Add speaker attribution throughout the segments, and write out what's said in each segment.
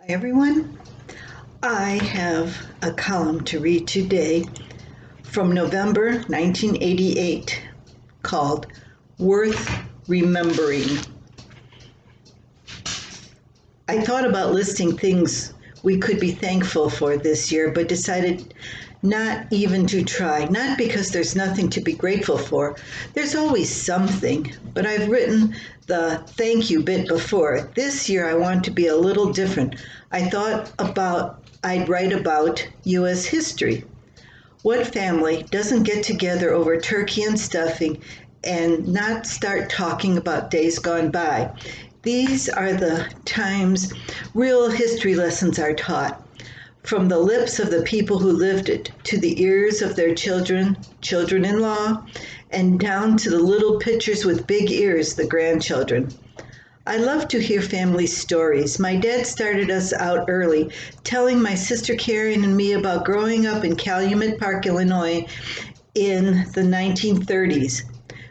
Speaker 1: Hi, everyone. I have a column to read today from November 1988 called Worth Remembering. I thought about listing things we could be thankful for this year, but decided not even to try. Not because there's nothing to be grateful for. There's always something, but I've written the thank you bit before. This year I want to be a little different. I thought I'd write about U.S. history. What family doesn't get together over turkey and stuffing and not start talking about days gone by? These are the times real history lessons are taught, from the lips of the people who lived it to the ears of their children, children-in-law, and down to the little pitchers with big ears, the grandchildren. I love to hear family stories. My dad started us out early, telling my sister Karen and me about growing up in Calumet Park, Illinois in the 1930s.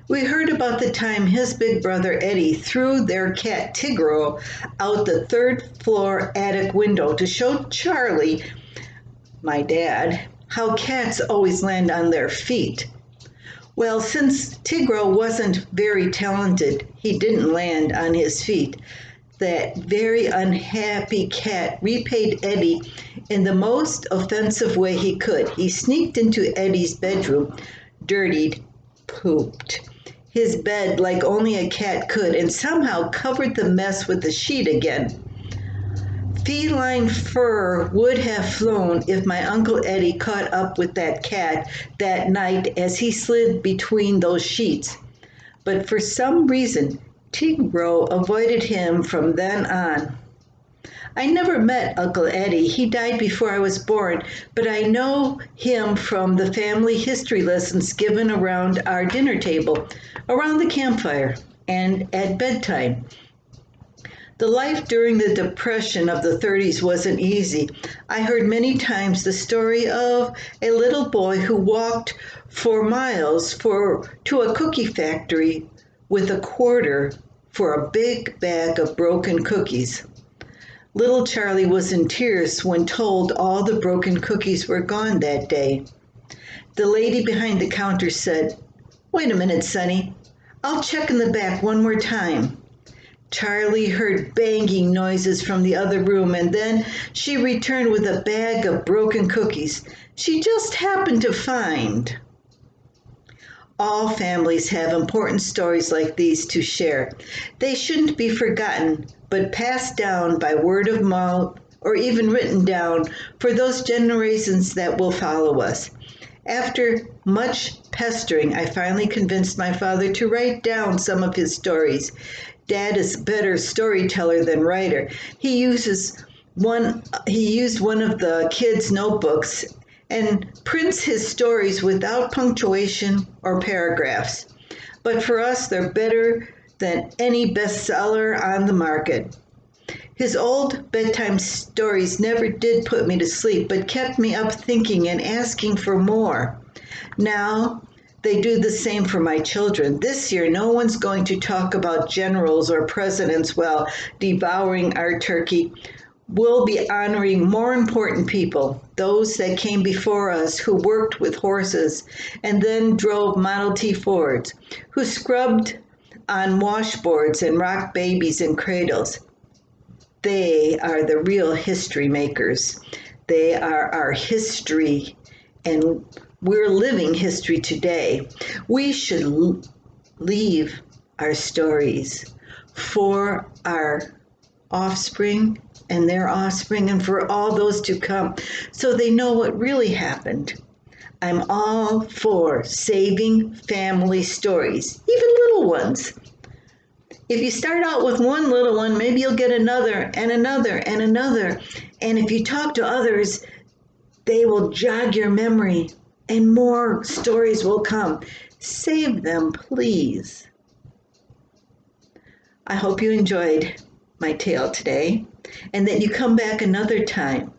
Speaker 1: We heard about the time his big brother Eddie threw their cat Tigro out the third floor attic window to show Charlie, my dad, how cats always land on their feet. Well, since Tigro wasn't very talented, he didn't land on his feet. That very unhappy cat repaid Eddie in the most offensive way he could. He sneaked into Eddie's bedroom, dirtied, pooped his bed like only a cat could, and somehow covered the mess with the sheet again. Feline fur would have flown if my Uncle Eddie caught up with that cat that night as he slid between those sheets. But for some reason, Tigro avoided him from then on. I never met Uncle Eddie. He died before I was born, but I know him from the family history lessons given around our dinner table, around the campfire, and at bedtime. The life during the Depression of the 30s wasn't easy. I heard many times the story of a little boy who walked for miles to a cookie factory with a quarter for a big bag of broken cookies. Little Charlie was in tears when told all the broken cookies were gone that day. The lady behind the counter said, "Wait a minute, Sonny. I'll check in the back one more time." Charlie heard banging noises from the other room, and then she returned with a bag of broken cookies she just happened to find. All families have important stories like these to share. They shouldn't be forgotten, but passed down by word of mouth or even written down for those generations that will follow us. After much pestering, I finally convinced my father to write down some of his stories. Dad is a better storyteller than writer. He used one of the kids' notebooks and prints his stories without punctuation or paragraphs. But for us, they're better than any bestseller on the market. His old bedtime stories never did put me to sleep, but kept me up thinking and asking for more. Now, they do the same for my children. This year, no one's going to talk about generals or presidents while devouring our turkey. We'll be honoring more important people, those that came before us who worked with horses and then drove Model T Fords, who scrubbed on washboards and rocked babies in cradles. They are the real history makers. They are our history, and we're living history today. We should leave our stories for our offspring and their offspring and for all those to come so they know what really happened. I'm all for saving family stories, even little ones. If you start out with one little one, maybe you'll get another and another and another. And if you talk to others, they will jog your memory and more stories will come. Save them, please. I hope you enjoyed my tale today and that you come back another time.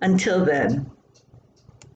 Speaker 1: Until then.